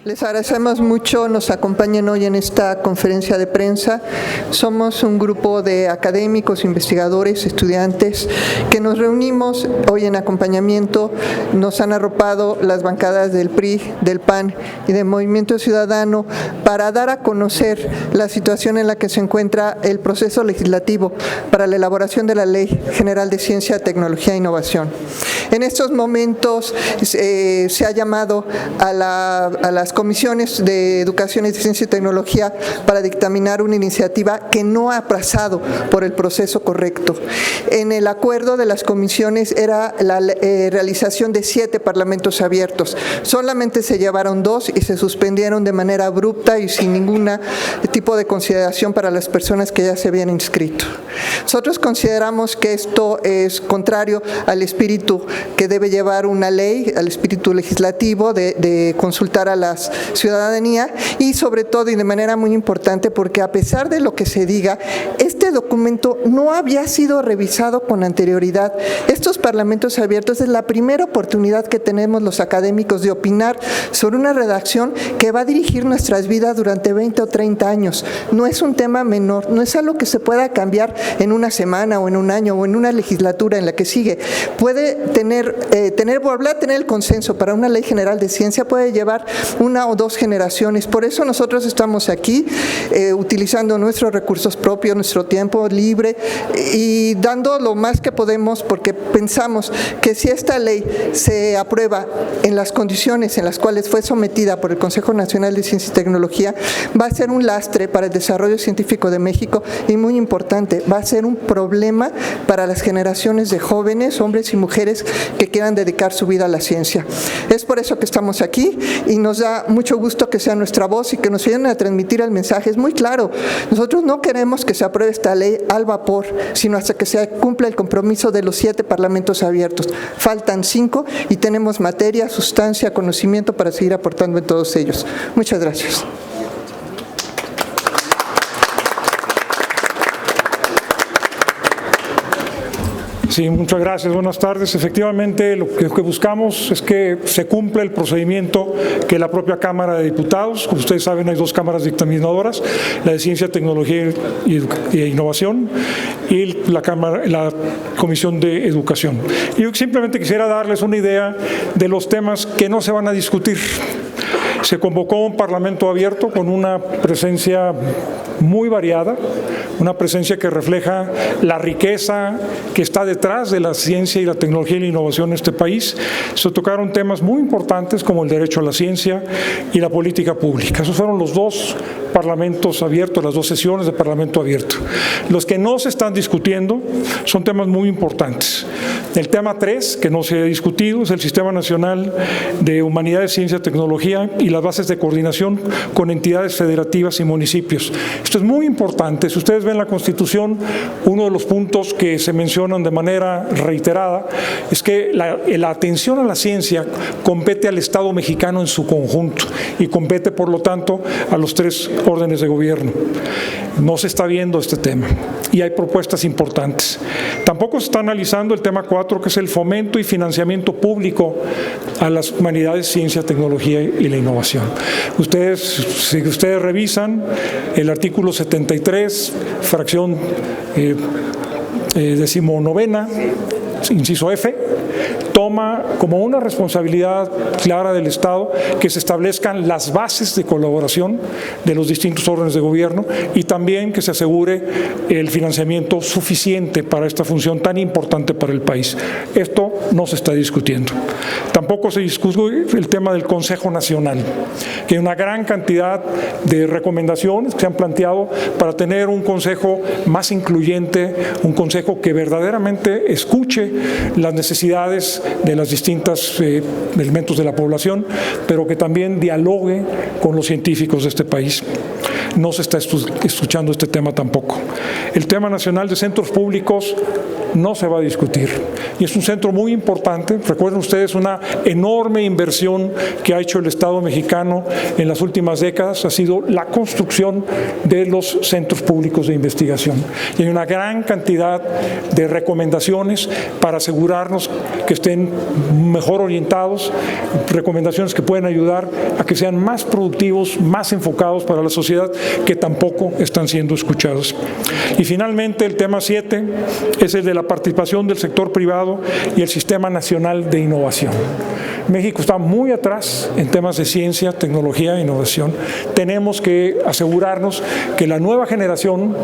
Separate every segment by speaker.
Speaker 1: Les agradecemos mucho, nos acompañen hoy en esta conferencia de prensa. Somos un grupo de académicos, investigadores, estudiantes que nos reunimos hoy en acompañamiento. Nos han arropado las bancadas del PRI, del PAN y del Movimiento Ciudadano para dar a conocer la situación en la que se encuentra el proceso legislativo para la elaboración de la Ley General de Ciencia, Tecnología e Innovación. En estos momentos se ha llamado a las comisiones de Educación y Ciencia y Tecnología para dictaminar una iniciativa que no ha pasado por el proceso correcto. En el acuerdo de las comisiones era la realización de 7 parlamentos abiertos. Solamente se llevaron 2 y se suspendieron de manera abrupta y sin ningún tipo de consideración para las personas que ya se habían inscrito. Nosotros consideramos que esto es contrario al espíritu que debe llevar una ley, al espíritu legislativo de consultar a la ciudadanía y sobre todo y de manera muy importante porque a pesar de lo que se diga, este documento no había sido revisado con anterioridad. Estos parlamentos abiertos es la primera oportunidad que tenemos los académicos de opinar sobre una redacción que va a dirigir nuestras vidas durante 20 o 30 años. No es un tema menor, no es algo que se pueda cambiar en una semana o en un año o en una legislatura en la que sigue. Puede volver a tener el consenso para una ley general de ciencia, puede llevar 1 o 2 generaciones. Por eso nosotros estamos aquí utilizando nuestros recursos propios, nuestro tiempo libre y dando lo más que podemos porque pensamos que si esta ley se aprueba en las condiciones en las cuales fue sometida por el Consejo Nacional de Ciencia y Tecnología, va a ser un lastre para el desarrollo científico de México y muy importante, va a ser un problema para las generaciones de jóvenes, hombres y mujeres que quieran dedicar su vida a la ciencia. Es por eso que estamos aquí y nos da mucho gusto que sea nuestra voz y que nos ayuden a transmitir el mensaje. Es muy claro, nosotros no queremos que se apruebe esta ley al vapor, sino hasta que se cumpla el compromiso de los 7 parlamentos abiertos. Faltan 5 y tenemos materia, sustancia, conocimiento para seguir aportando en todos ellos. Muchas gracias.
Speaker 2: Sí, muchas gracias. Buenas tardes. Efectivamente, lo que buscamos es que se cumpla el procedimiento que la propia Cámara de Diputados, como ustedes saben, hay 2 cámaras dictaminadoras, la de Ciencia, Tecnología e Innovación y la Comisión de Educación. Y yo simplemente quisiera darles una idea de los temas que no se van a discutir. Se convocó un parlamento abierto con una presencia muy variada, una presencia que refleja la riqueza que está detrás de la ciencia y la tecnología y la innovación en este país. Se tocaron temas muy importantes como el derecho a la ciencia y la política pública. Esos fueron los 2 parlamentos abiertos, las 2 sesiones de parlamento abierto. Los que no se están discutiendo son temas muy importantes. El tema 3, que no se ha discutido, es el Sistema Nacional de Humanidades, Ciencia, Tecnología y las bases de coordinación con entidades federativas y municipios. Esto es muy importante. Si ustedes ven la Constitución, uno de los puntos que se mencionan de manera reiterada es que la atención a la ciencia compete al Estado mexicano en su conjunto y compete, por lo tanto, a los 3 órdenes de gobierno. No se está viendo este tema y hay propuestas importantes. Tampoco se está analizando el tema 4, que es el fomento y financiamiento público a las humanidades, ciencia, tecnología y la innovación. Si ustedes revisan el artículo 73, fracción 19ª, inciso F, toma como una responsabilidad clara del Estado que se establezcan las bases de colaboración de los distintos órdenes de gobierno y también que se asegure el financiamiento suficiente para esta función tan importante para el país. Esto no se está discutiendo. Tampoco se discute el tema del Consejo Nacional, que hay una gran cantidad de recomendaciones que se han planteado para tener un consejo más incluyente, un consejo que verdaderamente escuche las necesidades de los distintos elementos de la población, pero que también dialogue con los científicos de este país. no se está escuchando este tema tampoco. El tema nacional de centros públicos no se va a discutir. Y es un centro muy importante. Recuerden ustedes una enorme inversión que ha hecho el Estado mexicano en las últimas décadas, ha sido la construcción de los centros públicos de investigación. Y hay una gran cantidad de recomendaciones para asegurarnos que estén mejor orientados, recomendaciones que pueden ayudar a que sean más productivos, más enfocados para la sociedad, que tampoco están siendo escuchados. Y finalmente el tema 7 es el de la participación del sector privado y el Sistema Nacional de Innovación. México está muy atrás en temas de ciencia, tecnología e innovación. Tenemos que asegurarnos que la nueva generación,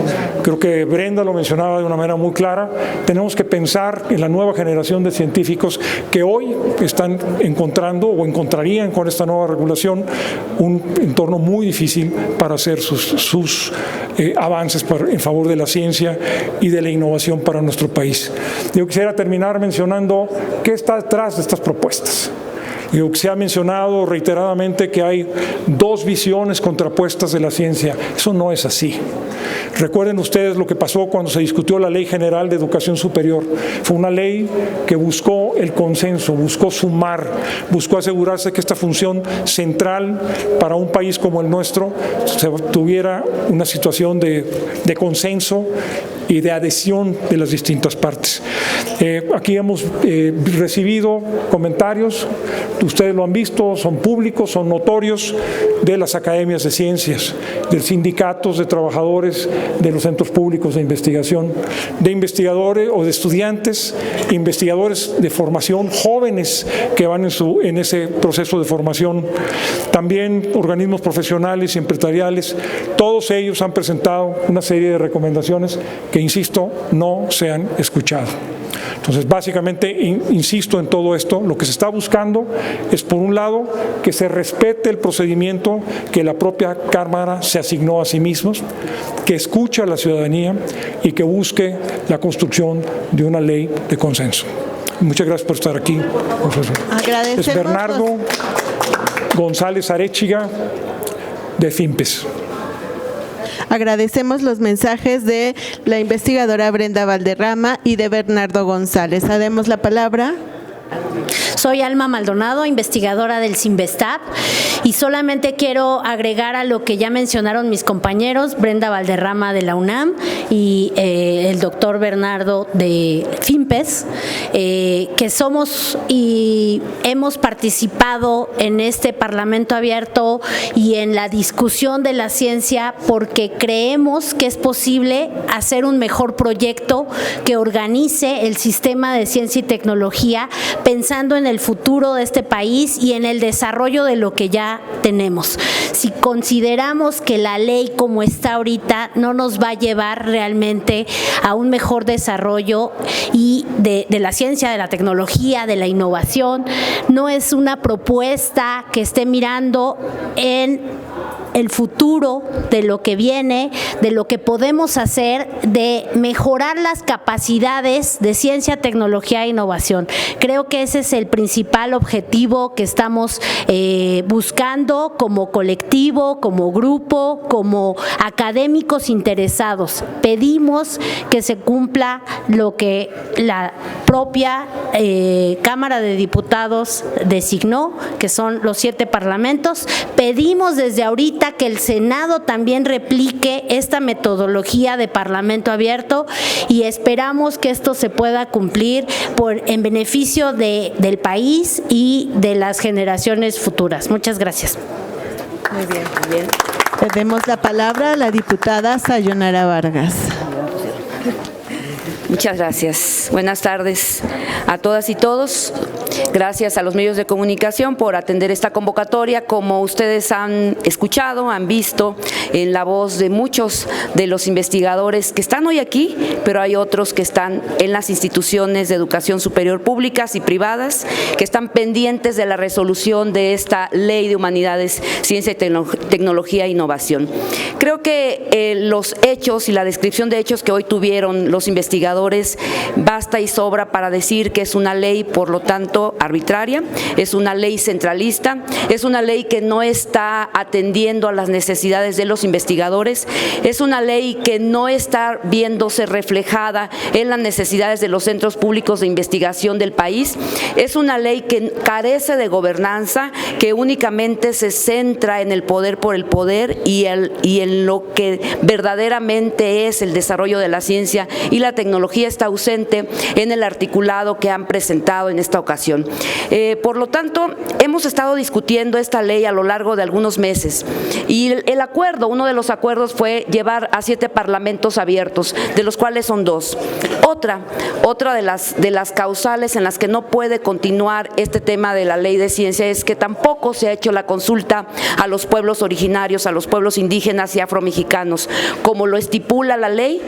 Speaker 2: creo que Brenda lo mencionaba de una manera muy clara, tenemos que pensar en la nueva generación de científicos que hoy están encontrando o encontrarían con esta nueva regulación un entorno muy difícil para hacer sus avances en favor de la ciencia y de la innovación para nuestro país. Yo quisiera terminar mencionando qué está detrás de estas propuestas. Se ha mencionado reiteradamente que hay dos visiones contrapuestas de la ciencia. Eso no es así. Recuerden ustedes lo que pasó cuando se discutió la Ley General de Educación Superior. Fue una ley que buscó el consenso, buscó sumar, buscó asegurarse que esta función central para un país como el nuestro tuviera una situación de consenso y de adhesión de las distintas partes. Aquí hemos recibido comentarios, ustedes lo han visto, son públicos, son notorios, de las academias de ciencias, de sindicatos de trabajadores de los centros públicos de investigación, de investigadores o de estudiantes, investigadores de formación, jóvenes que van en ese proceso de formación, también organismos profesionales y empresariales. Todos ellos han presentado una serie de recomendaciones que, insisto, no se han escuchado. Entonces, básicamente, insisto en todo esto, lo que se está buscando es, por un lado, que se respete el procedimiento que la propia Cámara se asignó a sí mismos, que escuche a la ciudadanía y que busque la construcción de una ley de consenso. Muchas gracias por estar aquí, profesor.
Speaker 1: Agradecemos.
Speaker 2: Es Bernardo González Arechiga, de FIMPES.
Speaker 3: Agradecemos los mensajes de la investigadora Brenda Valderrama y de Bernardo González. Cedemos la palabra.
Speaker 4: Soy Alma Maldonado, investigadora del CINVESTAB, y solamente quiero agregar a lo que ya mencionaron mis compañeros, Brenda Valderrama de la UNAM y el doctor Bernardo de FIMPES, que somos y hemos participado en este Parlamento abierto y en la discusión de la ciencia porque creemos que es posible hacer un mejor proyecto que organice el sistema de ciencia y tecnología pensando en el futuro de este país y en el desarrollo de lo que ya tenemos. Si consideramos que la ley como está ahorita no nos va a llevar realmente a un mejor desarrollo y de la ciencia, de la tecnología, de la innovación, no es una propuesta que esté mirando en el futuro de lo que viene, de lo que podemos hacer, de mejorar las capacidades de ciencia, tecnología e innovación. Creo que ese es el principal objetivo que estamos buscando como colectivo, como grupo, como académicos interesados. Pedimos que se cumpla lo que la propia Cámara de Diputados designó, que son los 7 parlamentos. Pedimos desde ahorita que el Senado también replique esta metodología de Parlamento abierto y esperamos que esto se pueda cumplir en beneficio del país y de las generaciones futuras. Muchas gracias.
Speaker 3: Muy bien, muy bien. Le demos la palabra a la diputada Sayonara Vargas.
Speaker 5: Muchas gracias. Buenas tardes a todas y todos. Gracias a los medios de comunicación por atender esta convocatoria. Como ustedes han escuchado, han visto en la voz de muchos de los investigadores que están hoy aquí, pero hay otros que están en las instituciones de educación superior públicas y privadas, que están pendientes de la resolución de esta Ley de Humanidades, Ciencia y Tecnología e Innovación. Creo que los hechos y la descripción de hechos que hoy tuvieron los investigadores investigadores basta y sobra para decir que es una ley, por lo tanto, arbitraria, es una ley centralista, es una ley que no está atendiendo a las necesidades de los investigadores, es una ley que no está viéndose reflejada en las necesidades de los centros públicos de investigación del país, es una ley que carece de gobernanza, que únicamente se centra en el poder por el poder y en lo que verdaderamente es el desarrollo de la ciencia y la tecnología está ausente en el articulado que han presentado en esta ocasión. Por lo tanto, hemos estado discutiendo esta ley a lo largo de algunos meses y el acuerdo, uno de los acuerdos fue llevar a 7 parlamentos abiertos, de los cuales son 2. Otra de las causales en las que no puede continuar este tema de la ley de ciencia es que tampoco se ha hecho la consulta a los pueblos originarios, a los pueblos indígenas y afromexicanos. Como lo estipula la ley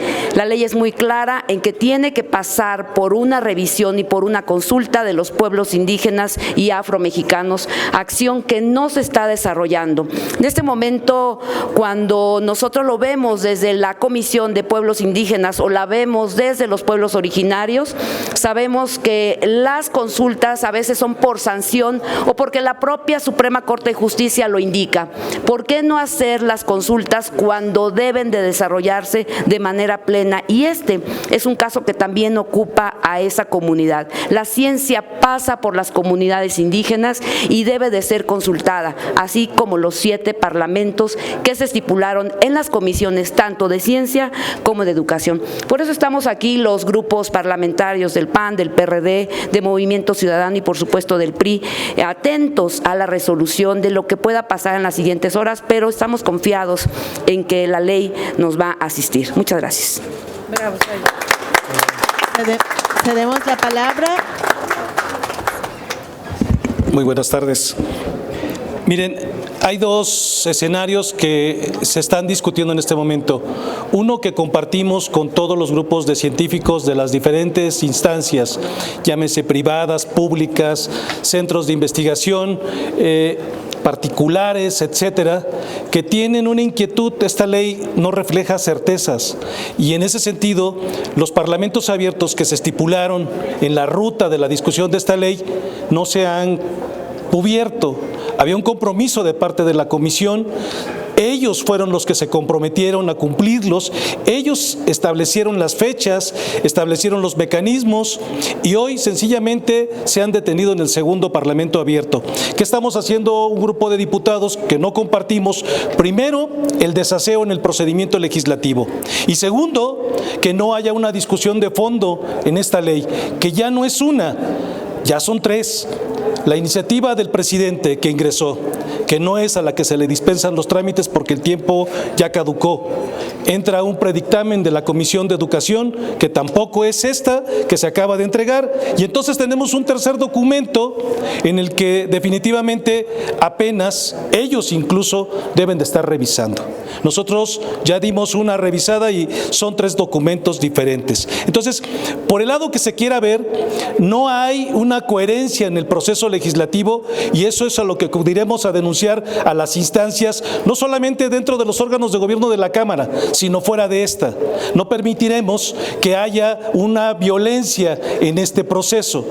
Speaker 5: es muy clara en que tiene que pasar por una revisión y por una consulta de los pueblos indígenas y afromexicanos, acción que no se está desarrollando. En este momento, cuando nosotros lo vemos desde la Comisión de Pueblos Indígenas o la vemos desde los pueblos originarios, sabemos que las consultas a veces son por sanción o porque la propia Suprema Corte de Justicia lo indica. ¿Por qué no hacer las consultas cuando deben de desarrollarse de manera plena? Y este es un caso que también ocupa a esa comunidad. La ciencia pasa por las comunidades indígenas y debe de ser consultada, así como los 7 parlamentos que se estipularon en las comisiones tanto de ciencia como de educación. Por eso estamos aquí los grupos parlamentarios del PAN, del PRD, de Movimiento Ciudadano y por supuesto del PRI, atentos a la resolución de lo que pueda pasar en las siguientes horas, pero estamos confiados en que la ley nos va a asistir. Muchas gracias.
Speaker 3: Bravo. Cedemos la palabra.
Speaker 6: Muy buenas tardes. Miren, hay 2 escenarios que se están discutiendo en este momento. Uno que compartimos con todos los grupos de científicos de las diferentes instancias, llámese privadas, públicas, centros de investigación, particulares, etcétera, que tienen una inquietud. Esta ley no refleja certezas y en ese sentido los parlamentos abiertos que se estipularon en la ruta de la discusión de esta ley no se han cubierto. Había un compromiso de parte de la comisión. Ellos fueron los que se comprometieron a cumplirlos, ellos establecieron las fechas, establecieron los mecanismos y hoy sencillamente se han detenido en el segundo Parlamento abierto. ¿Qué estamos haciendo un grupo de diputados que no compartimos? Primero, el desaseo en el procedimiento legislativo y segundo, que no haya una discusión de fondo en esta ley, que ya no es una, ya son 3. La iniciativa del presidente que ingresó, que no es a la que se le dispensan los trámites porque el tiempo ya caducó. Entra un predictamen de la Comisión de Educación, que tampoco es esta, que se acaba de entregar, y entonces tenemos un tercer documento en el que definitivamente apenas ellos incluso deben de estar revisando. Nosotros ya dimos una revisada y son 3 documentos diferentes. Entonces, por el lado que se quiera ver, no hay una coherencia en el proceso legislativo y eso es a lo que acudiremos a denunciar a las instancias, no solamente dentro de los órganos de gobierno de la Cámara, sino fuera de esta. No permitiremos que haya una violencia en este proceso.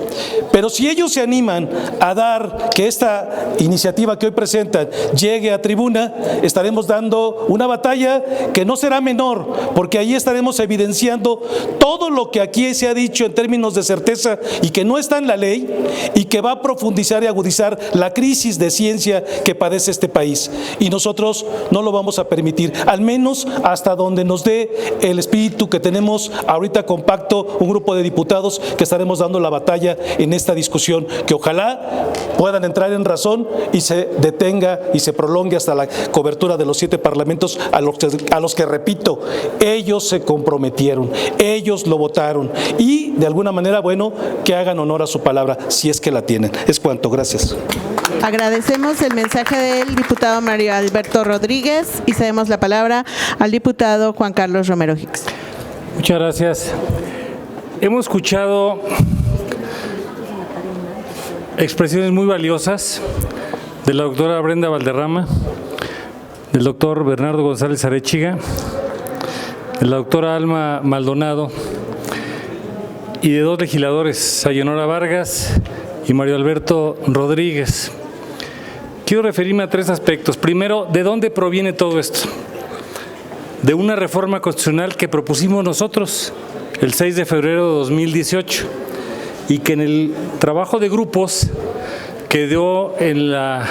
Speaker 6: Pero si ellos se animan a dar que esta iniciativa que hoy presentan llegue a tribuna, estaremos dando una batalla que no será menor, porque ahí estaremos evidenciando todo lo que aquí se ha dicho en términos de certeza y que no está en la ley y que va a profundizar y agudizar la crisis de ciencia que padece este país. Y nosotros no lo vamos a permitir, al menos hasta donde nos dé el espíritu que tenemos ahorita compacto, un grupo de diputados que estaremos dando la batalla en esta discusión, que ojalá puedan entrar en razón y se detenga y se prolongue hasta la cobertura de los 7 parlamentos a los que repito, ellos se comprometieron, ellos lo votaron y de alguna manera, bueno, que hagan honor a su palabra, si es que la tienen. Es cuanto, gracias.
Speaker 3: Agradecemos el mensaje del diputado Mario Alberto Rodríguez y cedemos la palabra al diputado Juan Carlos Romero Hicks.
Speaker 7: Muchas gracias. Hemos escuchado expresiones muy valiosas de la doctora Brenda Valderrama, del doctor Bernardo González Arechiga, de la doctora Alma Maldonado, y de 2 legisladores, Sayonara Vargas y Mario Alberto Rodríguez. Quiero referirme a 3 aspectos. Primero, ¿de dónde proviene todo esto? De una reforma constitucional que propusimos nosotros el 6 de febrero de 2018 y que en el trabajo de grupos quedó en la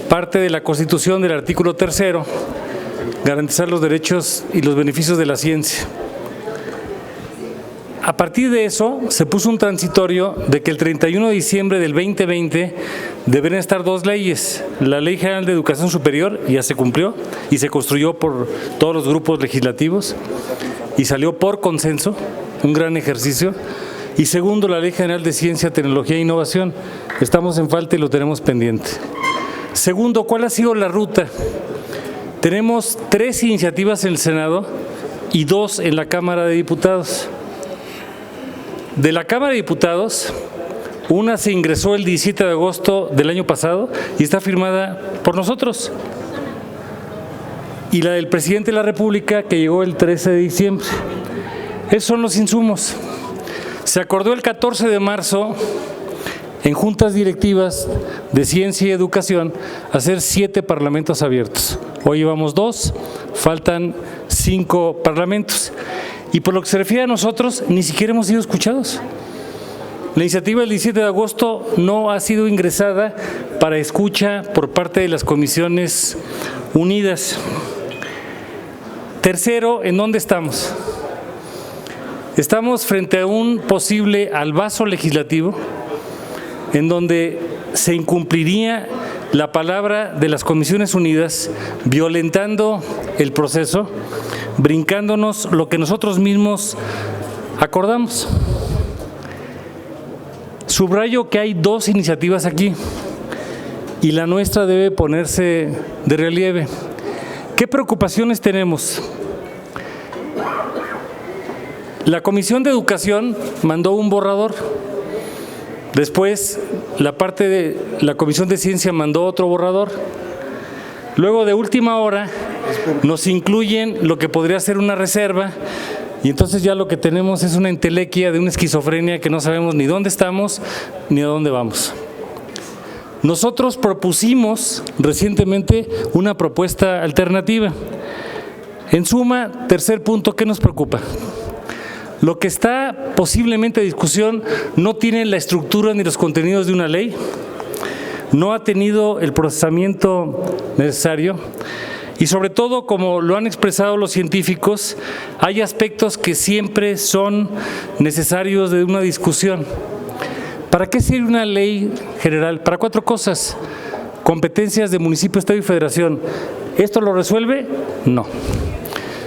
Speaker 7: parte de la Constitución del artículo 3, garantizar los derechos y los beneficios de la ciencia. A partir de eso, se puso un transitorio de que el 31 de diciembre del 2020 deberían estar 2 leyes. La Ley General de Educación Superior ya se cumplió y se construyó por todos los grupos legislativos y salió por consenso, un gran ejercicio. Y segundo, la Ley General de Ciencia, Tecnología e Innovación. Estamos en falta y lo tenemos pendiente. Segundo, ¿cuál ha sido la ruta? Tenemos 3 iniciativas en el Senado y 2 en la Cámara de Diputados. De la Cámara de Diputados, una se ingresó el 17 de agosto del año pasado y está firmada por nosotros. Y la del presidente de la República, que llegó el 13 de diciembre. Esos son los insumos. Se acordó el 14 de marzo en juntas directivas de Ciencia y Educación hacer 7 parlamentos abiertos. Hoy llevamos 2, faltan 5 parlamentos. Y por lo que se refiere a nosotros, ni siquiera hemos sido escuchados. La iniciativa del 17 de agosto no ha sido ingresada para escucha por parte de las comisiones unidas. Tercero, ¿en dónde estamos? Estamos frente a un posible albazo legislativo en donde se incumpliría la palabra de las comisiones unidas, violentando el proceso, brincándonos lo que nosotros mismos acordamos. Subrayo que hay 2 iniciativas aquí y la nuestra debe ponerse de relieve. ¿Qué preocupaciones tenemos? La Comisión de Educación mandó un borrador. Después, la parte de la Comisión de Ciencia mandó otro borrador. Luego, de última hora, nos incluyen lo que podría ser una reserva y entonces ya lo que tenemos es una entelequia de una esquizofrenia que no sabemos ni dónde estamos ni a dónde vamos. Nosotros propusimos recientemente una propuesta alternativa. En suma, tercer punto, ¿qué nos preocupa? Lo que está posiblemente en discusión no tiene la estructura ni los contenidos de una ley, no ha tenido el procesamiento necesario y sobre todo, como lo han expresado los científicos, hay aspectos que siempre son necesarios de una discusión. ¿Para qué sirve una ley general? Para 4 cosas: competencias de municipio, estado y federación. ¿Esto lo resuelve? No.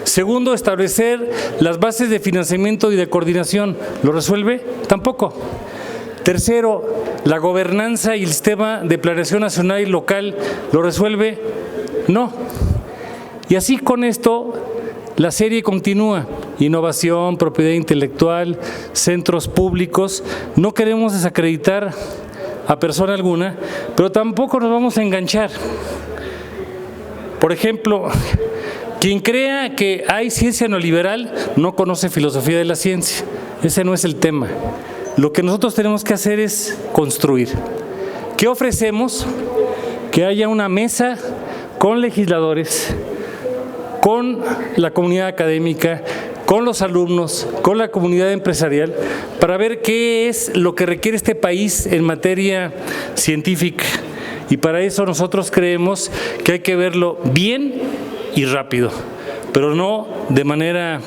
Speaker 7: Segundo, establecer las bases de financiamiento y de coordinación. ¿Lo resuelve? Tampoco. Tercero, la gobernanza y el sistema de planeación nacional y local. ¿Lo resuelve? No. Y así con esto la serie continúa. Innovación, propiedad intelectual, centros públicos. No queremos desacreditar a persona alguna, pero tampoco nos vamos a enganchar. Por ejemplo, quien crea que hay ciencia neoliberal no conoce filosofía de la ciencia. Ese no es el tema. Lo que nosotros tenemos que hacer es construir. ¿Qué ofrecemos? Que haya una mesa con legisladores, con la comunidad académica, con los alumnos, con la comunidad empresarial, para ver qué es lo que requiere este país en materia científica. Y para eso nosotros creemos que hay que verlo bien y rápido, pero no de manera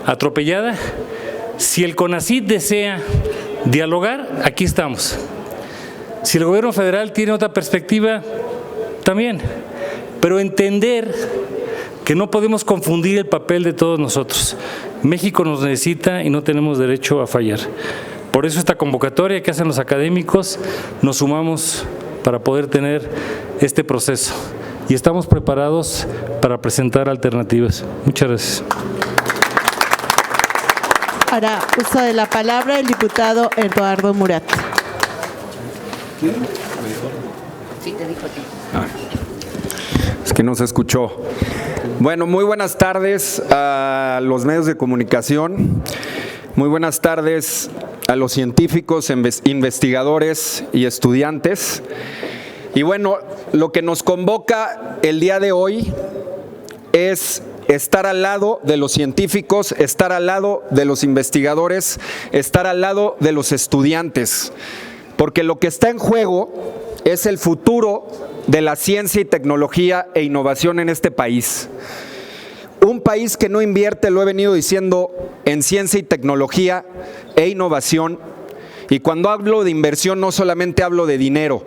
Speaker 7: atropellada. Si el CONACYT desea dialogar, aquí estamos. Si el gobierno federal tiene otra perspectiva, también. Pero entender que no podemos confundir el papel de todos nosotros. México nos necesita y no tenemos derecho a fallar. Por eso esta convocatoria que hacen los académicos, nos sumamos para poder tener este proceso. Y estamos preparados para presentar alternativas. Muchas gracias.
Speaker 3: Ahora, uso de la palabra el diputado Eduardo Murat.
Speaker 8: Es que no se escuchó. Bueno, muy buenas tardes a los medios de comunicación. Muy buenas tardes a los científicos, investigadores y estudiantes. Y bueno, lo que nos convoca el día de hoy es estar al lado de los científicos, estar al lado de los investigadores, estar al lado de los estudiantes, porque lo que está en juego es el futuro de la ciencia y tecnología e innovación en este país. Un país que no invierte, lo he venido diciendo, en ciencia y tecnología e innovación, y cuando hablo de inversión no solamente hablo de dinero,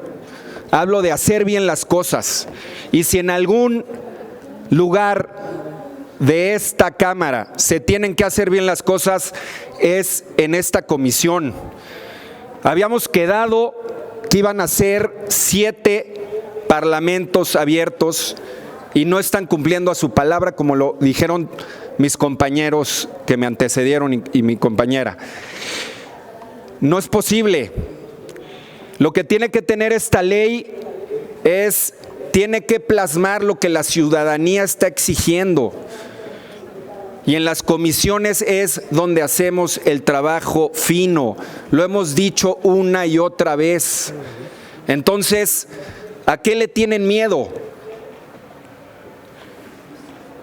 Speaker 8: hablo de hacer bien las cosas. Y si en algún lugar de esta Cámara se tienen que hacer bien las cosas, es en esta comisión. Habíamos quedado que iban a ser 7 parlamentos abiertos y no están cumpliendo a su palabra, como lo dijeron mis compañeros que me antecedieron y mi compañera. No es posible. Lo que tiene que tener esta ley tiene que plasmar lo que la ciudadanía está exigiendo. Y en las comisiones es donde hacemos el trabajo fino. Lo hemos dicho una y otra vez. Entonces, ¿a qué le tienen miedo?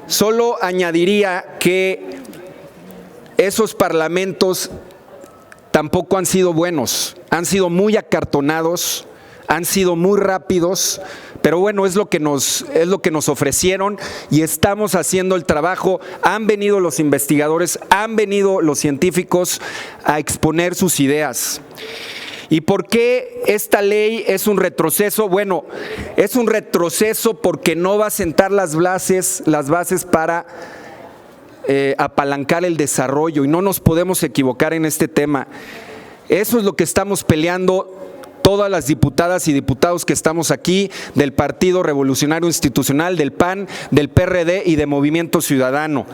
Speaker 8: Solo añadiría que esos parlamentos tampoco han sido buenos, han sido muy acartonados, han sido muy rápidos, pero bueno, es lo que nos ofrecieron y estamos haciendo el trabajo. Han venido los investigadores, han venido los científicos a exponer sus ideas. ¿Y por qué esta ley es un retroceso? Bueno, es un retroceso porque no va a sentar las bases para apalancar el desarrollo, y no nos podemos equivocar en este tema. Eso es lo que estamos peleando todas las diputadas y diputados que estamos aquí, del Partido Revolucionario Institucional, del PAN, del PRD y de Movimiento Ciudadano.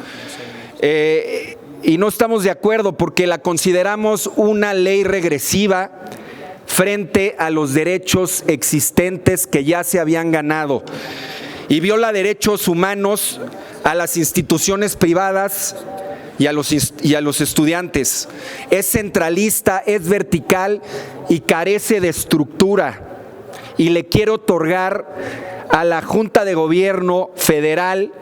Speaker 8: Y no estamos de acuerdo porque la consideramos una ley regresiva frente a los derechos existentes que ya se habían ganado, y viola derechos humanos a las instituciones privadas y a los estudiantes. Es centralista, es vertical y carece de estructura. Y le quiero otorgar a la Junta de Gobierno Federal,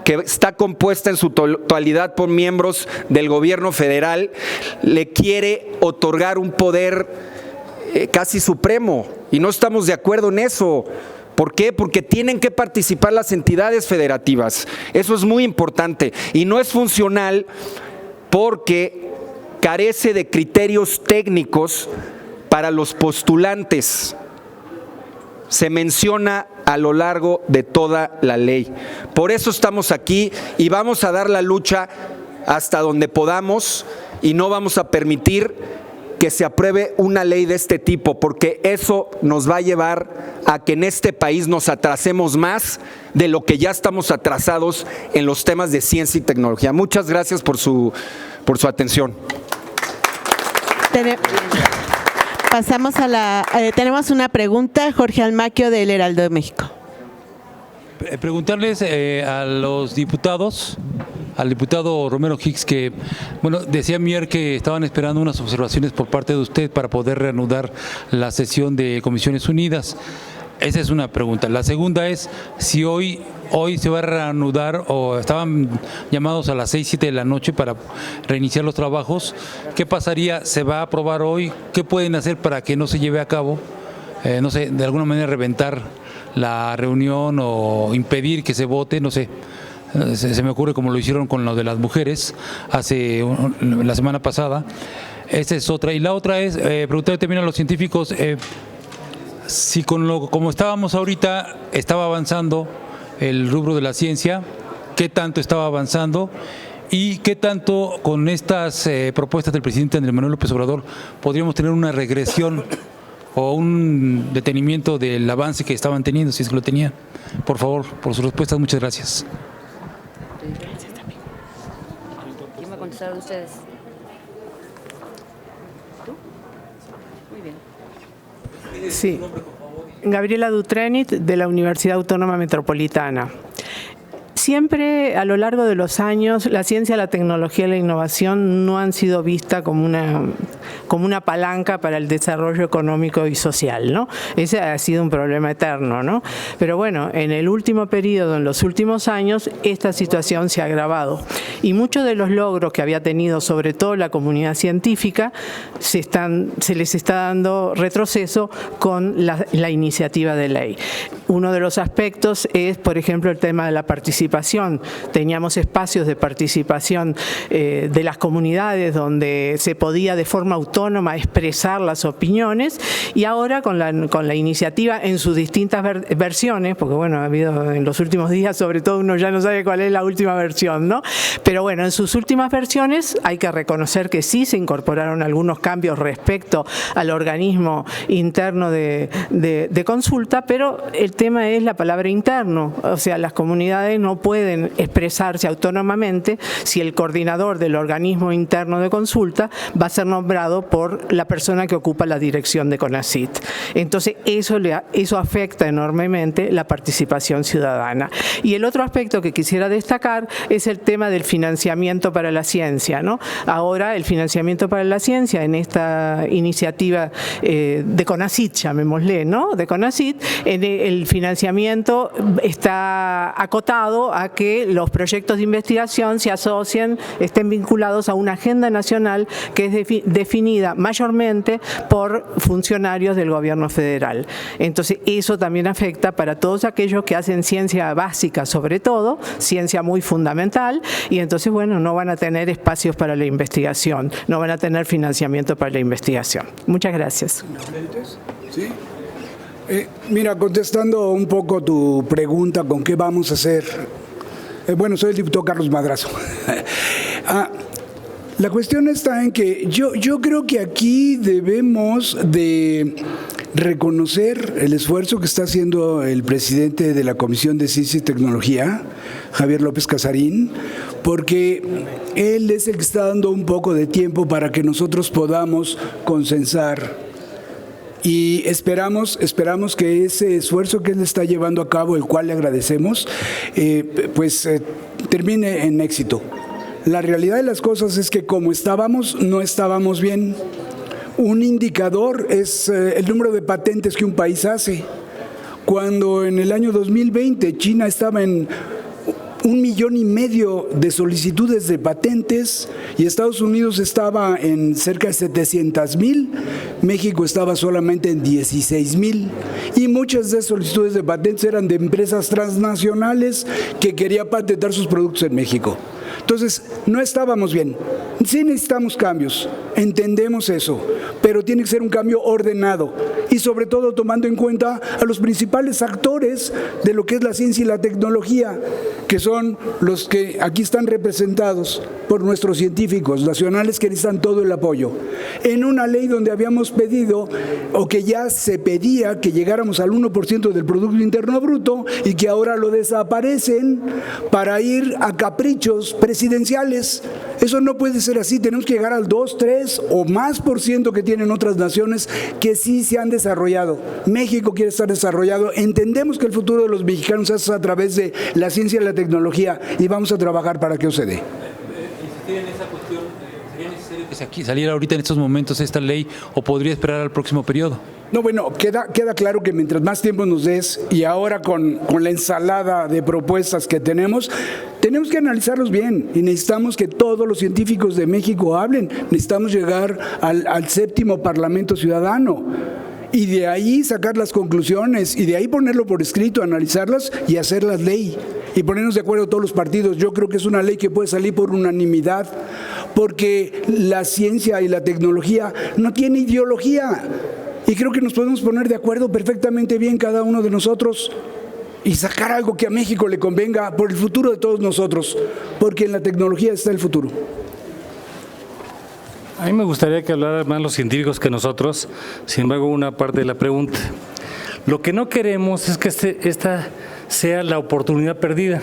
Speaker 8: que está compuesta en su totalidad por miembros del gobierno federal, le quiere otorgar un poder casi supremo, y no estamos de acuerdo en eso. ¿Por qué? Porque tienen que participar las entidades federativas. Eso es muy importante y no es funcional porque carece de criterios técnicos para los postulantes. Se menciona a lo largo de toda la ley. Por eso estamos aquí y vamos a dar la lucha hasta donde podamos, y no vamos a permitir que se apruebe una ley de este tipo, porque eso nos va a llevar a que en este país nos atrasemos más de lo que ya estamos atrasados en los temas de ciencia y tecnología. Muchas gracias por su atención.
Speaker 3: Pasamos a tenemos una pregunta, Jorge Almaquio, del Heraldo de México.
Speaker 9: Preguntarles a los diputados, al diputado Romero Hicks, que, bueno, decía Mier que estaban esperando unas observaciones por parte de usted para poder reanudar la sesión de Comisiones Unidas. Esa es una pregunta. La segunda es si hoy se va a reanudar, o estaban llamados a las 6, 7 de la noche para reiniciar los trabajos. ¿Qué pasaría? ¿Se va a aprobar hoy? ¿Qué pueden hacer para que no se lleve a cabo? No sé, de alguna manera reventar la reunión o impedir que se vote, no sé. Se me ocurre como lo hicieron con lo de las mujeres la semana pasada. Esa es otra. Y la otra es preguntarle también a los científicos si como estábamos ahorita estaba avanzando el rubro de la ciencia, qué tanto estaba avanzando y qué tanto con estas propuestas del presidente Andrés Manuel López Obrador podríamos tener una regresión o un detenimiento del avance que estaban teniendo, si es que lo tenían. Por favor, por sus respuestas, muchas gracias.
Speaker 5: ¿Quién va a contestar de ustedes? ¿Tú? Muy bien.
Speaker 10: Sí. Gabriela Dutrenit, de la Universidad Autónoma Metropolitana.
Speaker 3: Siempre a lo largo de los años la ciencia, la tecnología y la innovación no han sido vistas como una palanca para el desarrollo económico y social, ¿no? Ese ha sido un problema eterno, ¿no? Pero bueno, en el último periodo, en los últimos años, esta situación se ha agravado. Y muchos de los logros que había tenido, sobre todo la comunidad científica, se les está dando retroceso con la iniciativa de ley. Uno de los aspectos es, por ejemplo, el tema de la participación. Teníamos espacios de participación de las comunidades donde se podía de forma autónoma expresar las opiniones, y ahora con la iniciativa en sus distintas versiones, porque bueno, ha habido en los últimos días, sobre todo uno ya no sabe cuál es la última versión, ¿no? Pero bueno, en sus últimas versiones hay que reconocer que sí se incorporaron algunos cambios respecto al organismo interno de consulta, pero el tema es la palabra interno. O sea, las comunidades no pueden expresarse autónomamente si el coordinador del organismo interno de consulta va a ser nombrado por la persona que ocupa la dirección de CONACYT. Entonces, eso afecta enormemente la participación ciudadana. Y el otro aspecto que quisiera destacar es el tema del financiamiento para la ciencia, ¿no? Ahora, el financiamiento para la ciencia en esta iniciativa de CONACYT, llamémosle, ¿no? De CONACYT, el financiamiento está acotado a que los proyectos de investigación se asocien, estén vinculados a una agenda nacional que es definida mayormente por funcionarios del gobierno federal. Entonces, eso también afecta para todos aquellos que hacen ciencia básica, sobre todo, ciencia muy fundamental, y entonces, bueno, no van a tener espacios para la investigación, no van a tener financiamiento para la investigación. Muchas gracias.
Speaker 10: ¿Sí? Mira, contestando un poco tu pregunta, ¿con qué vamos a hacer? Bueno, soy el diputado Carlos Madrazo. La cuestión está en que yo creo que aquí debemos de reconocer el esfuerzo que está haciendo el presidente de la Comisión de Ciencia y Tecnología, Javier López Casarín, porque él es el que está dando un poco de tiempo para que nosotros podamos consensar. Y esperamos que ese esfuerzo que él está llevando a cabo, el cual le agradecemos, termine en éxito. La realidad de las cosas es que como estábamos, no estábamos bien. Un indicador es el número de patentes que un país hace. Cuando en el año 2020 China estaba en 1,5 millones de solicitudes de patentes y Estados Unidos estaba en cerca de 700,000, México estaba solamente en 16,000, y muchas de esas solicitudes de patentes eran de empresas transnacionales que querían patentar sus productos en México. Entonces, no estábamos bien. Sí necesitamos cambios, entendemos eso, pero tiene que ser un cambio ordenado y sobre todo tomando en cuenta a los principales actores de lo que es la ciencia y la tecnología, que son los que aquí están representados por nuestros científicos nacionales que necesitan todo el apoyo. En una ley donde habíamos pedido, o que ya se pedía, que llegáramos al 1% del Producto Interno Bruto y que ahora lo desaparecen para ir a caprichos presidenciales. Eso no puede ser así, tenemos que llegar al 2, 3 o más % que tienen otras naciones que sí se han desarrollado. México quiere estar desarrollado, entendemos que el futuro de los mexicanos es a través de la ciencia y la tecnología y vamos a trabajar para que eso se dé.
Speaker 9: Insistir en esa cuestión, ¿sería necesario que aquí saliera ahorita en estos momentos esta ley o podría esperar al próximo periodo?
Speaker 10: No, bueno, queda claro que mientras más tiempo nos des y ahora con la ensalada de propuestas que tenemos que analizarlos bien y necesitamos que todos los científicos de México hablen, necesitamos llegar al 7º Parlamento Ciudadano y de ahí sacar las conclusiones y de ahí ponerlo por escrito, analizarlas y hacerlas ley y ponernos de acuerdo todos los partidos. Yo creo que es una ley que puede salir por unanimidad porque la ciencia y la tecnología no tiene ideología. Y creo que nos podemos poner de acuerdo perfectamente bien cada uno de nosotros y sacar algo que a México le convenga por el futuro de todos nosotros, porque en la tecnología está el futuro.
Speaker 7: A mí me gustaría que hablaran más los científicos que nosotros, sin embargo, una parte de la pregunta. Lo que no queremos es que esta sea la oportunidad perdida.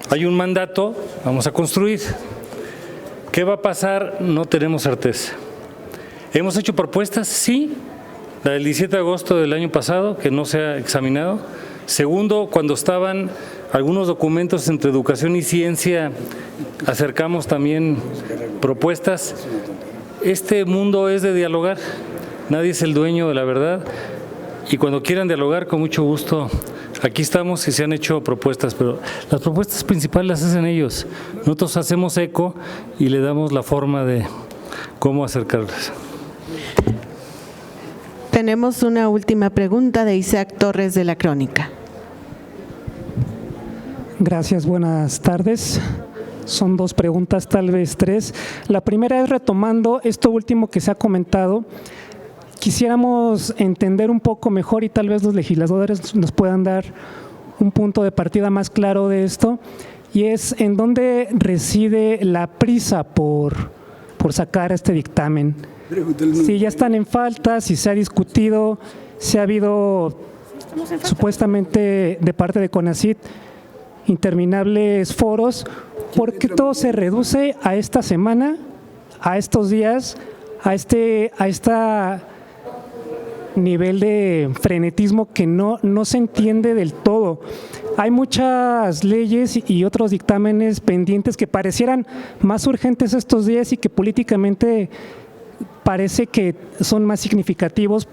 Speaker 7: Hay un mandato, vamos a construir. ¿Qué va a pasar? No tenemos certeza. ¿Hemos hecho propuestas? Sí. La del 17 de agosto del año pasado, que no se ha examinado, Segundo, cuando estaban algunos documentos entre educación y ciencia, acercamos también propuestas. Este mundo es de dialogar, nadie es el dueño de la verdad, y cuando quieran dialogar, con mucho gusto, aquí estamos y se han hecho propuestas, pero las propuestas principales las hacen ellos. Nosotros hacemos eco y le damos la forma de cómo acercarlas.
Speaker 11: Tenemos una última pregunta de Isaac Torres de La Crónica.
Speaker 12: Gracias, buenas tardes. Son dos preguntas, tal vez tres. La primera es retomando esto último que se ha comentado. Quisiéramos entender un poco mejor y tal vez los legisladores nos puedan dar un punto de partida más claro de esto, y es en dónde reside la prisa por sacar este dictamen. Si ya están en falta, si se ha discutido, si ha habido supuestamente de parte de CONACYT interminables foros, ¿por qué todo se reduce a esta semana, a estos días, a esta nivel de frenetismo que no se entiende del todo? Hay muchas leyes y otros dictámenes pendientes que parecieran más urgentes estos días y que políticamente parece que son más significativos,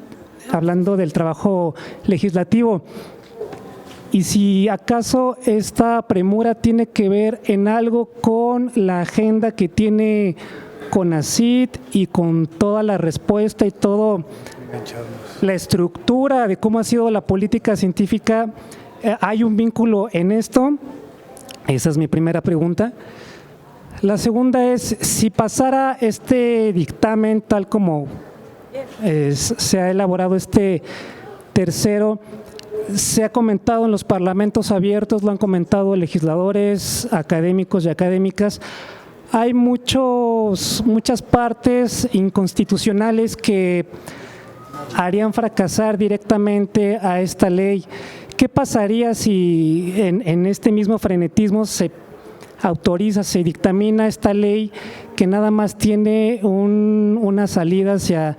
Speaker 12: hablando del trabajo legislativo. Y si acaso esta premura tiene que ver en algo con la agenda que tiene CONACYT y con toda la respuesta y todo la estructura de cómo ha sido la política científica, ¿hay un vínculo en esto? Esa es mi primera pregunta. La segunda es, si pasara este dictamen tal como se ha elaborado este tercero, se ha comentado en los parlamentos abiertos, lo han comentado legisladores, académicos y académicas, hay muchas partes inconstitucionales que harían fracasar directamente a esta ley. ¿Qué pasaría si en este mismo frenetismo se autoriza, se dictamina esta ley que nada más tiene una salida hacia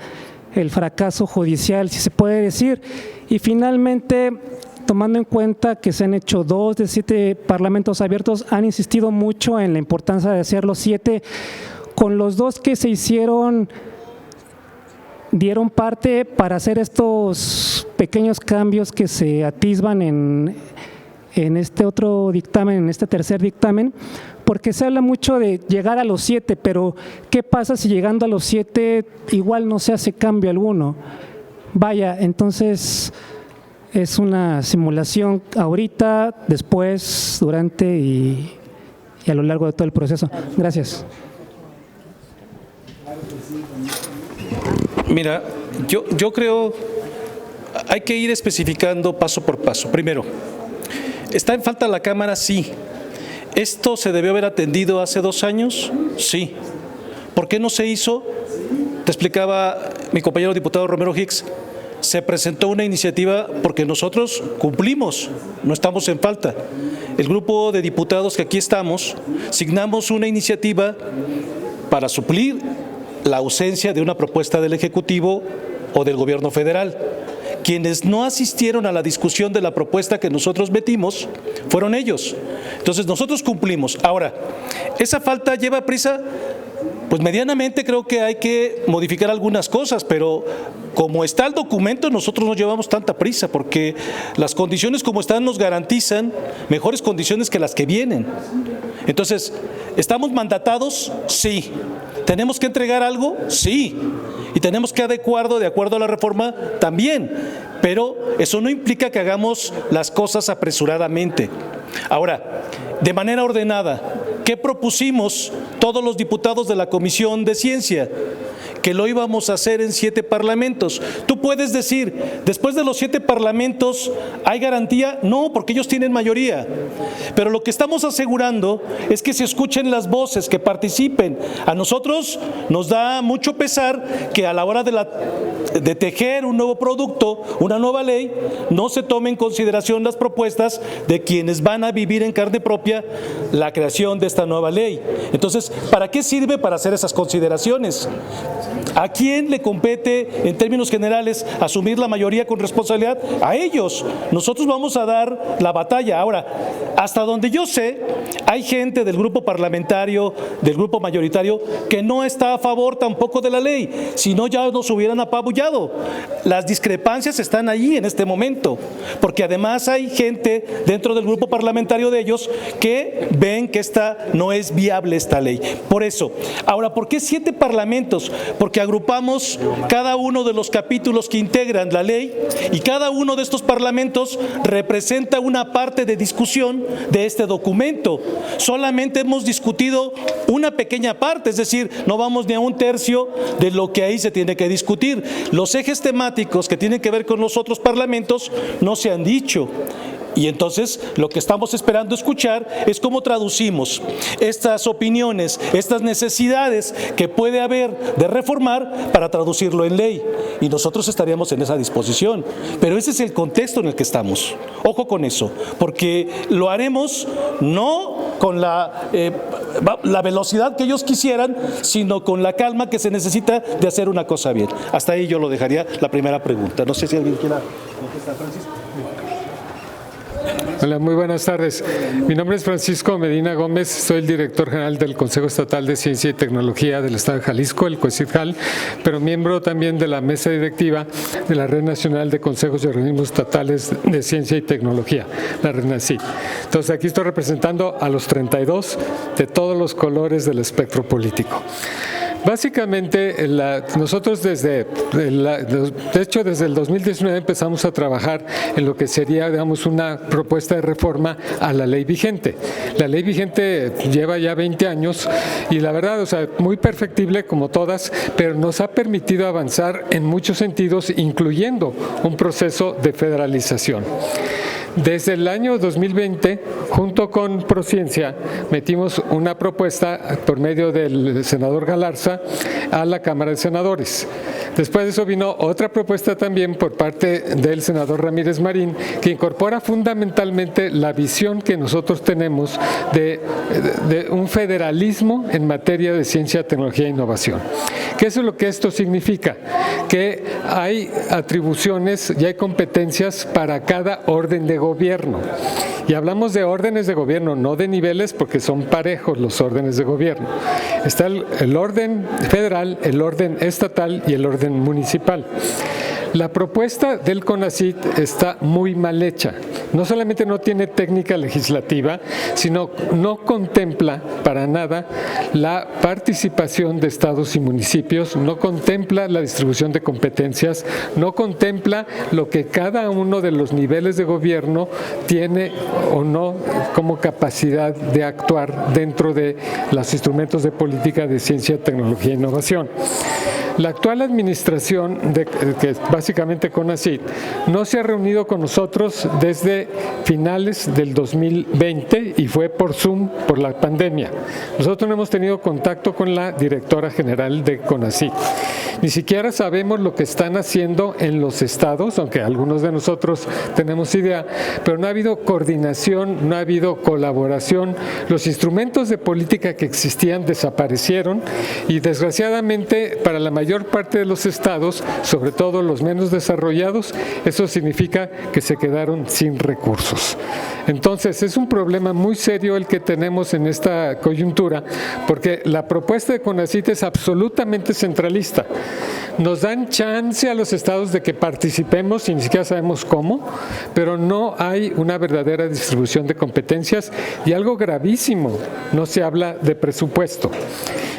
Speaker 12: el fracaso judicial, si se puede decir? Y finalmente, tomando en cuenta que se han hecho 2 de 7 parlamentos abiertos, han insistido mucho en la importancia de hacer los 7. Con los 2 que se hicieron, dieron parte para hacer estos pequeños cambios que se atisban en este otro dictamen, en este tercer dictamen, porque se habla mucho de llegar a los 7, pero ¿qué pasa si llegando a los 7 igual no se hace cambio alguno? Vaya, entonces es una simulación ahorita, después, durante y a lo largo de todo el proceso. Gracias.
Speaker 6: Mira, yo creo hay que ir especificando paso por paso. Primero, ¿está en falta la Cámara? Sí. ¿Esto se debió haber atendido hace 2 años? Sí. ¿Por qué no se hizo? Te explicaba mi compañero diputado Romero Hicks, se presentó una iniciativa porque nosotros cumplimos, no estamos en falta. El grupo de diputados que aquí estamos, signamos una iniciativa para suplir la ausencia de una propuesta del Ejecutivo o del Gobierno federal. Quienes no asistieron a la discusión de la propuesta que nosotros metimos fueron ellos. Entonces nosotros cumplimos. Ahora, ¿esa falta lleva prisa? Pues medianamente creo que hay que modificar algunas cosas, pero como está el documento nosotros no llevamos tanta prisa porque las condiciones como están nos garantizan mejores condiciones que las que vienen. Entonces, ¿estamos mandatados? Sí. ¿Tenemos que entregar algo? Sí. Y tenemos que adecuarlo de acuerdo a la reforma también, pero eso no implica que hagamos las cosas apresuradamente. Ahora, de manera ordenada, ¿qué propusimos todos los diputados de la Comisión de Ciencia? Que lo íbamos a hacer en 7 parlamentos. Tú puedes decir, después de los 7 parlamentos, ¿hay garantía? No, porque ellos tienen mayoría. Pero lo que estamos asegurando es que se escuchen las voces, que participen. A nosotros nos da mucho pesar que a la hora de tejer un nuevo producto, una nueva ley, no se tome en consideración las propuestas de quienes van a vivir en carne propia la creación de esta nueva ley. Entonces, ¿para qué sirve? Para hacer esas consideraciones. ¿A quién le compete, en términos generales, asumir la mayoría con responsabilidad? A ellos. Nosotros vamos a dar la batalla. Ahora, hasta donde yo sé, hay gente del grupo parlamentario, del grupo mayoritario, que no está a favor tampoco de la ley, si no ya nos hubieran apabullado. Las discrepancias están ahí en este momento, porque además hay gente dentro del grupo parlamentario de ellos que ven que no es viable esta ley. Por eso, ahora, ¿por qué 7 parlamentos? Porque agrupamos cada uno de los capítulos que integran la ley y cada uno de estos parlamentos representa una parte de discusión de este documento. Solamente hemos discutido una pequeña parte, es decir, no vamos ni a un tercio de lo que ahí se tiene que discutir. Los ejes temáticos que tienen que ver con los otros parlamentos no se han dicho. Y entonces lo que estamos esperando escuchar es cómo traducimos estas opiniones, estas necesidades que puede haber de reformar para traducirlo en ley. Y nosotros estaríamos en esa disposición. Pero ese es el contexto en el que estamos. Ojo con eso, porque lo haremos no con la velocidad que ellos quisieran, sino con la calma que se necesita de hacer una cosa bien. Hasta ahí yo lo dejaría la primera pregunta. No sé si alguien quiera contestar, Francisco.
Speaker 13: Hola, muy buenas tardes. Mi nombre es Francisco Medina Gómez, soy el director general del Consejo Estatal de Ciencia y Tecnología del Estado de Jalisco, el COECITJAL, pero miembro también de la mesa directiva de la Red Nacional de Consejos y Organismos Estatales de Ciencia y Tecnología, la RENACIT. Entonces aquí estoy representando a los 32 de todos los colores del espectro político. Básicamente, nosotros desde el 2019 empezamos a trabajar en lo que sería, digamos, una propuesta de reforma a la ley vigente. La ley vigente lleva ya 20 años y la verdad, o sea, muy perfectible como todas, pero nos ha permitido avanzar en muchos sentidos, incluyendo un proceso de federalización. Desde el año 2020, junto con Prociencia, metimos una propuesta por medio del senador Galarza a la Cámara de Senadores. Después de eso vino otra propuesta también por parte del senador Ramírez Marín, que incorpora fundamentalmente la visión que nosotros tenemos de un federalismo en materia de ciencia, tecnología e innovación. ¿Qué es lo que esto significa? Que hay atribuciones y hay competencias para cada orden de gobierno. Y hablamos de órdenes de gobierno, no de niveles, porque son parejos los órdenes de gobierno. Está el orden federal, el orden estatal y el orden municipal. La propuesta del CONACYT está muy mal hecha. No solamente no tiene técnica legislativa, sino no contempla para nada la participación de estados y municipios, no contempla la distribución de competencias, no contempla lo que cada uno de los niveles de gobierno tiene o no como capacidad de actuar dentro de los instrumentos de política de ciencia, tecnología e innovación. La actual administración, que es básicamente CONACYT, no se ha reunido con nosotros desde finales del 2020 y fue por Zoom por la pandemia. Nosotros no hemos tenido contacto con la directora general de CONACYT. Ni siquiera sabemos lo que están haciendo en los estados, aunque algunos de nosotros tenemos idea, pero no ha habido coordinación, no ha habido colaboración. Los instrumentos de política que existían desaparecieron y desgraciadamente para la mayor parte de los estados, sobre todo los menos desarrollados, eso significa que se quedaron sin recursos. Entonces, es un problema muy serio el que tenemos en esta coyuntura, porque la propuesta de CONACYT es absolutamente centralista. Nos dan chance a los estados de que participemos y ni siquiera sabemos cómo, pero no hay una verdadera distribución de competencias y algo gravísimo, no se habla de presupuesto.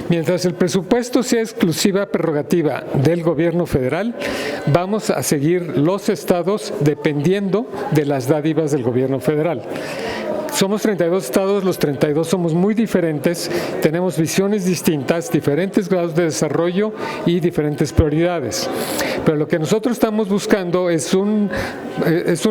Speaker 13: Mientras el presupuesto sea exclusiva prerrogativa del gobierno federal, vamos a seguir los estados dependiendo de las dádivas del gobierno federal. Somos 32 estados, los 32 somos muy diferentes, tenemos visiones distintas, diferentes grados de desarrollo y diferentes prioridades. Pero lo que nosotros estamos buscando es un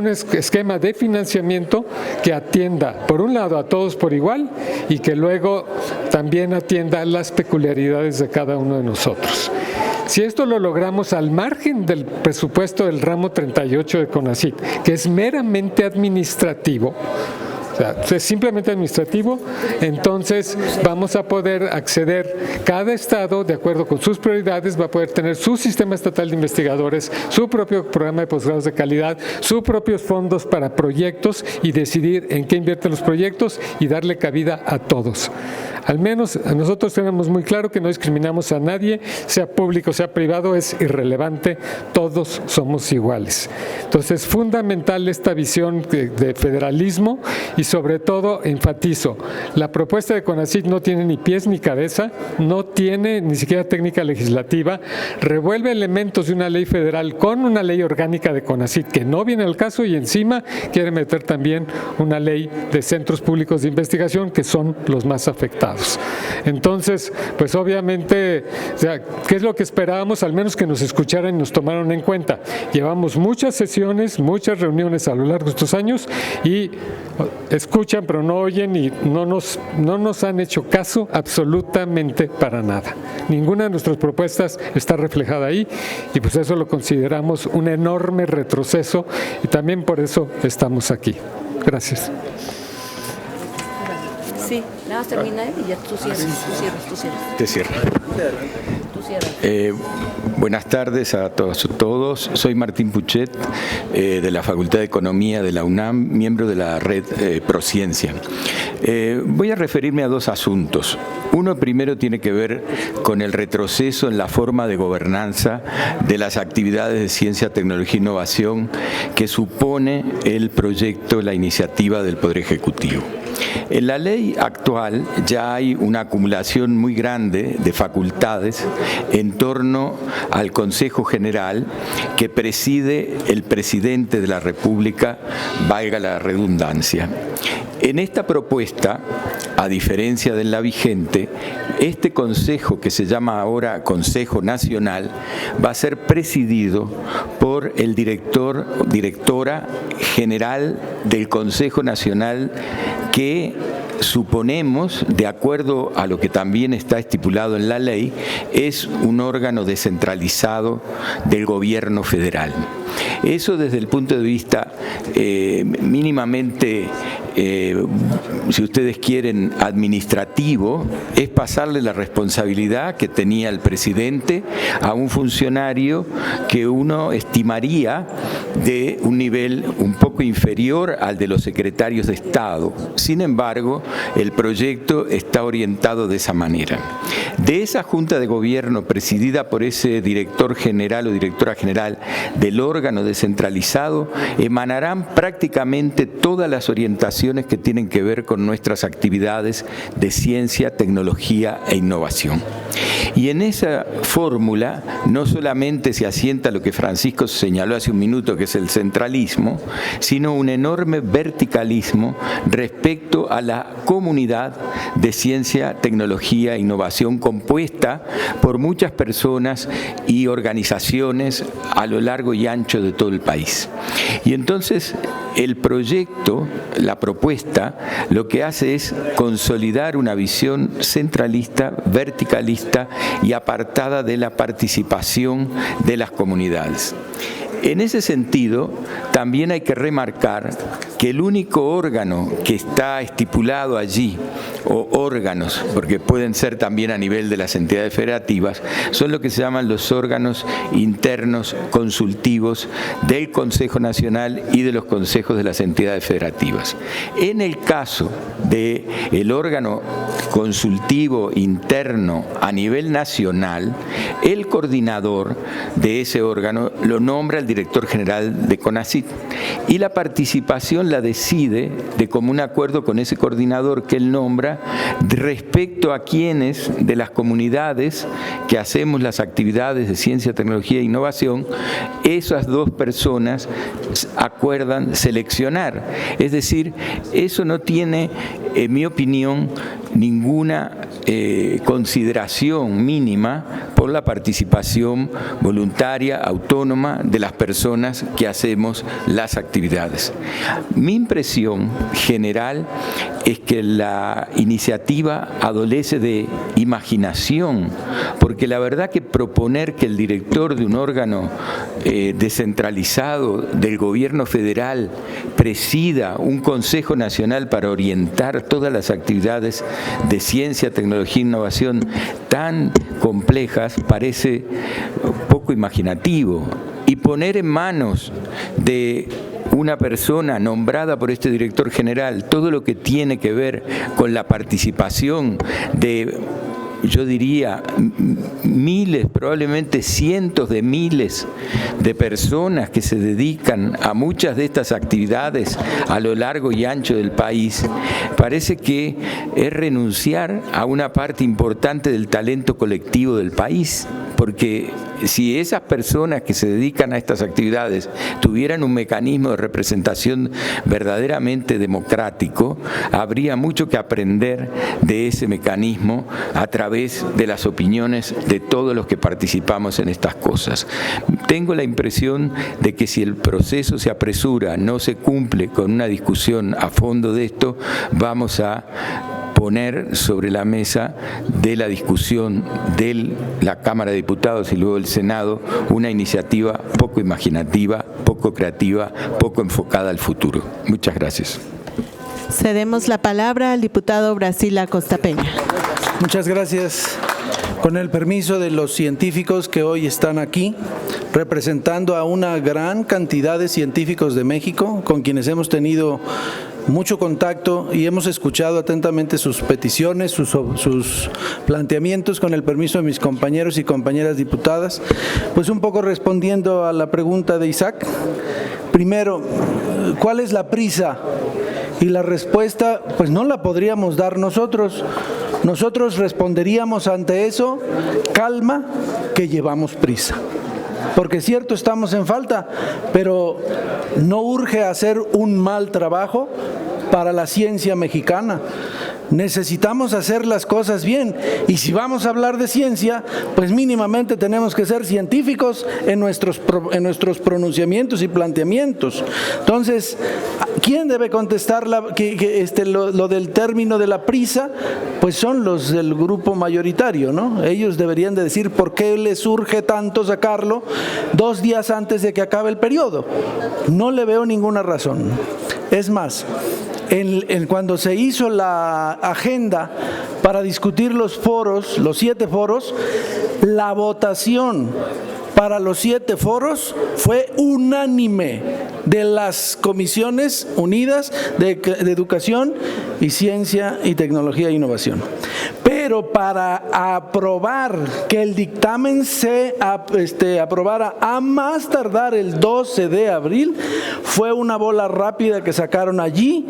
Speaker 13: esquema de financiamiento que atienda, por un lado, a todos por igual y que luego también atienda las peculiaridades de cada uno de nosotros. Si esto lo logramos al margen del presupuesto del ramo 38 de CONACYT, que es meramente administrativo, O sea, es simplemente administrativo, entonces vamos a poder acceder, cada estado, de acuerdo con sus prioridades, va a poder tener su sistema estatal de investigadores, su propio programa de posgrados de calidad, sus propios fondos para proyectos y decidir en qué invierten los proyectos y darle cabida a todos. Al menos nosotros tenemos muy claro que no discriminamos a nadie, sea público, sea privado, es irrelevante, todos somos iguales. Entonces es fundamental esta visión de federalismo y sobre todo enfatizo, la propuesta de CONACYT no tiene ni pies ni cabeza, no tiene ni siquiera técnica legislativa, revuelve elementos de una ley federal con una ley orgánica de CONACYT que no viene al caso y encima quiere meter también una ley de centros públicos de investigación que son los más afectados. Entonces, pues obviamente, o sea, ¿qué es lo que esperábamos? Al menos que nos escucharan y nos tomaron en cuenta. Llevamos muchas sesiones, muchas reuniones a lo largo de estos años y escuchan pero no oyen y no nos han hecho caso absolutamente para nada. Ninguna de nuestras propuestas está reflejada ahí y pues eso lo consideramos un enorme retroceso y también por eso estamos aquí. Gracias.
Speaker 5: Sí, nada más termina él y ya tú cierras.
Speaker 14: Te cierro. Buenas tardes a todos. Soy Martín Puchet, de la Facultad de Economía de la UNAM, miembro de la red Prociencia. Voy a referirme a dos asuntos. Uno primero tiene que ver con el retroceso en la forma de gobernanza de las actividades de ciencia, tecnología e innovación que supone el proyecto, la iniciativa del Poder Ejecutivo. En la ley actual ya hay una acumulación muy grande de facultades en torno al Consejo General que preside el presidente de la República, valga la redundancia. En esta propuesta, a diferencia de la vigente, este consejo, que se llama ahora Consejo Nacional, va a ser presidido por el directora general del Consejo Nacional, que suponemos, de acuerdo a lo que también está estipulado en la ley, es un órgano descentralizado del gobierno federal. Eso desde el punto de vista mínimamente, si ustedes quieren, administrativo, es pasarle la responsabilidad que tenía el presidente a un funcionario que uno estimaría de un nivel un poco inferior al de los secretarios de Estado. Sin embargo, el proyecto está orientado de esa manera. De esa Junta de Gobierno presidida por ese director general o directora general del órgano descentralizado emanarán prácticamente todas las orientaciones que tienen que ver con nuestras actividades de ciencia, tecnología e innovación. Y en esa fórmula no solamente se asienta lo que Francisco señaló hace un minuto, que es el centralismo, sino un enorme verticalismo respecto a la comunidad de ciencia, tecnología e innovación compuesta por muchas personas y organizaciones a lo largo y ancho de todo el país. Y entonces el proyecto, la propuesta, lo que hace es consolidar una visión centralista, verticalista y apartada de la participación de las comunidades. En ese sentido, también hay que remarcar que el único órgano que está estipulado allí, o órganos, porque pueden ser también a nivel de las entidades federativas, son lo que se llaman los órganos internos consultivos del Consejo Nacional y de los consejos de las entidades federativas. En el caso del órgano consultivo interno a nivel nacional, el coordinador de ese órgano lo nombra el director general de CONACYT y la participación la decide de común acuerdo con ese coordinador que él nombra respecto a quienes de las comunidades que hacemos las actividades de ciencia, tecnología e innovación, esas dos personas acuerdan seleccionar. Es decir, eso no tiene, en mi opinión, ninguna consideración mínima por la participación voluntaria, autónoma de las personas que hacemos las actividades. Mi impresión general es que la iniciativa adolece de imaginación, porque la verdad que proponer que el director de un órgano descentralizado del gobierno federal presida un Consejo Nacional para orientar todas las actividades de ciencia, tecnología e innovación tan complejas parece poco imaginativo, y poner en manos de una persona nombrada por este director general todo lo que tiene que ver con la participación de, yo diría, miles, probablemente cientos de miles de personas que se dedican a muchas de estas actividades a lo largo y ancho del país, parece que es renunciar a una parte importante del talento colectivo del país. Porque si esas personas que se dedican a estas actividades tuvieran un mecanismo de representación verdaderamente democrático, habría mucho que aprender de ese mecanismo a través de las opiniones de todos los que participamos en estas cosas. Tengo la impresión de que si el proceso se apresura, no se cumple con una discusión a fondo de esto, vamos a poner sobre la mesa de la discusión de la Cámara de Diputados y luego del Senado una iniciativa poco imaginativa, poco creativa, poco enfocada al futuro. Muchas gracias.
Speaker 11: Cedemos la palabra al diputado Brasila Costapeña.
Speaker 15: Muchas gracias. Con el permiso de los científicos que hoy están aquí, representando a una gran cantidad de científicos de México, con quienes hemos tenido mucho contacto y hemos escuchado atentamente sus peticiones, sus planteamientos, con el permiso de mis compañeros y compañeras diputadas, pues un poco respondiendo a la pregunta de Isaac. Primero, ¿cuál es la prisa? Y la respuesta, pues no la podríamos dar nosotros. Nosotros responderíamos ante eso: calma, que llevamos prisa. Porque es cierto, estamos en falta, pero no urge hacer un mal trabajo para la ciencia mexicana. Necesitamos hacer las cosas bien, y si vamos a hablar de ciencia, pues mínimamente tenemos que ser científicos en nuestros pronunciamientos y planteamientos. Entonces, ¿quién debe contestar lo del término de la prisa? Pues son los del grupo mayoritario, ¿no? Ellos deberían de decir por qué les urge tanto sacarlo 2 días antes de que acabe el periodo. No le veo ninguna razón. Es más, cuando se hizo la agenda para discutir los foros, los 7 foros, la votación para los 7 foros fue unánime de las comisiones unidas de Educación y Ciencia y Tecnología e Innovación. Pero para aprobar que el dictamen se aprobara a más tardar el 12 de abril, fue una bola rápida que sacaron allí.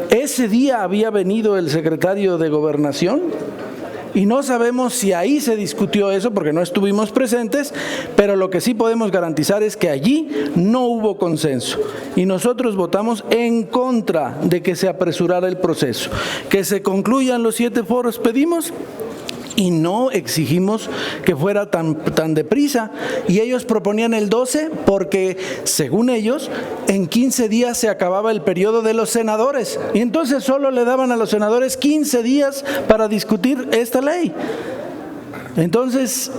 Speaker 15: Ese día había venido el secretario de Gobernación, y no sabemos si ahí se discutió eso porque no estuvimos presentes, pero lo que sí podemos garantizar es que allí no hubo consenso. Y nosotros votamos en contra de que se apresurara el proceso. Que se concluyan los 7 foros pedimos, y no exigimos que fuera tan deprisa. Y ellos proponían el 12 porque, según ellos, en 15 días se acababa el periodo de los senadores. Y entonces solo le daban a los senadores 15 días para discutir esta ley. Entonces,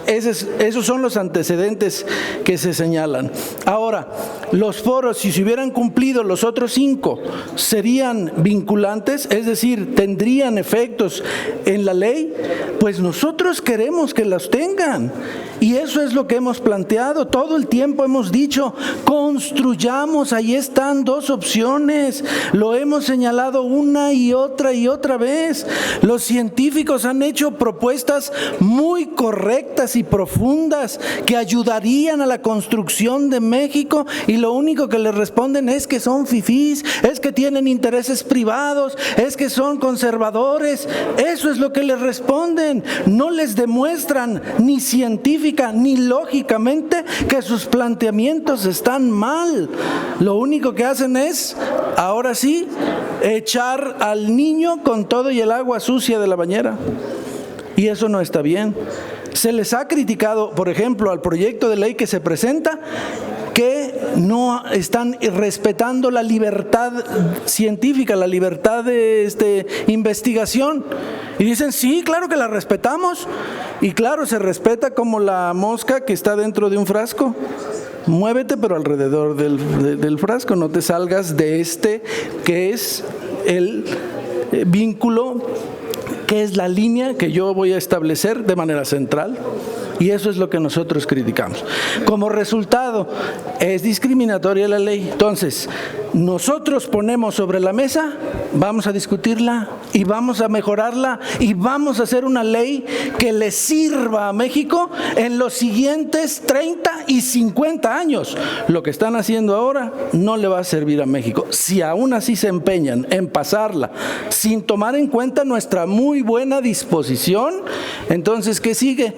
Speaker 15: esos son los antecedentes que se señalan. Ahora, los foros, si se hubieran cumplido los otros 5, ¿serían vinculantes? Es decir, ¿tendrían efectos en la ley? Pues nosotros queremos que los tengan. Y eso es lo que hemos planteado. Todo el tiempo hemos dicho, construyamos, ahí están 2 opciones. Lo hemos señalado una y otra vez. Los científicos han hecho propuestas muy correctas directas y profundas que ayudarían a la construcción de México, y lo único que les responden es que son fifís, es que tienen intereses privados, es que son conservadores. Eso es lo que les responden. No les demuestran ni científica ni lógicamente que sus planteamientos están mal. Lo único que hacen es, ahora sí, echar al niño con todo y el agua sucia de la bañera. Y eso no está bien. Se les ha criticado, por ejemplo, al proyecto de ley que se presenta, que no están respetando la libertad científica, la libertad de investigación. Y dicen, sí, claro que la respetamos. Y claro, se respeta como la mosca que está dentro de un frasco. Muévete, pero alrededor del frasco, no te salgas de que es el vínculo, que es la línea que yo voy a establecer de manera central. Y eso es lo que nosotros criticamos. Como resultado, es discriminatoria la ley. Entonces, nosotros ponemos sobre la mesa, vamos a discutirla y vamos a mejorarla y vamos a hacer una ley que le sirva a México en los siguientes 30 y 50 años. Lo que están haciendo ahora no le va a servir a México. Si aún así se empeñan en pasarla sin tomar en cuenta nuestra muy buena disposición, entonces, ¿qué sigue?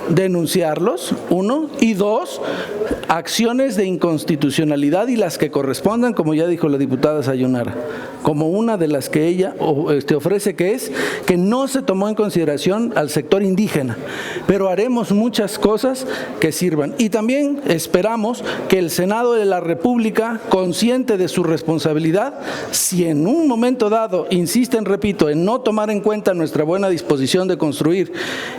Speaker 15: Denunciarlos, 1, y 2, acciones de inconstitucionalidad y las que correspondan, como ya dijo la diputada Sayonara, como una de las que ella ofrece, que es que no se tomó en consideración al sector indígena, pero haremos muchas cosas que sirvan. Y también esperamos que el Senado de la República, consciente de su responsabilidad, si en un momento dado insisten, repito, en no tomar en cuenta nuestra buena disposición de construir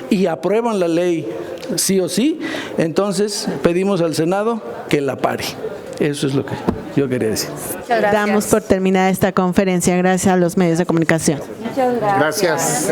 Speaker 15: y aprueban la ley sí o sí, entonces pedimos al Senado que la pare. Eso es lo que yo quería decir.
Speaker 11: Damos por terminada esta conferencia. Gracias a los medios de comunicación.
Speaker 5: Muchas gracias.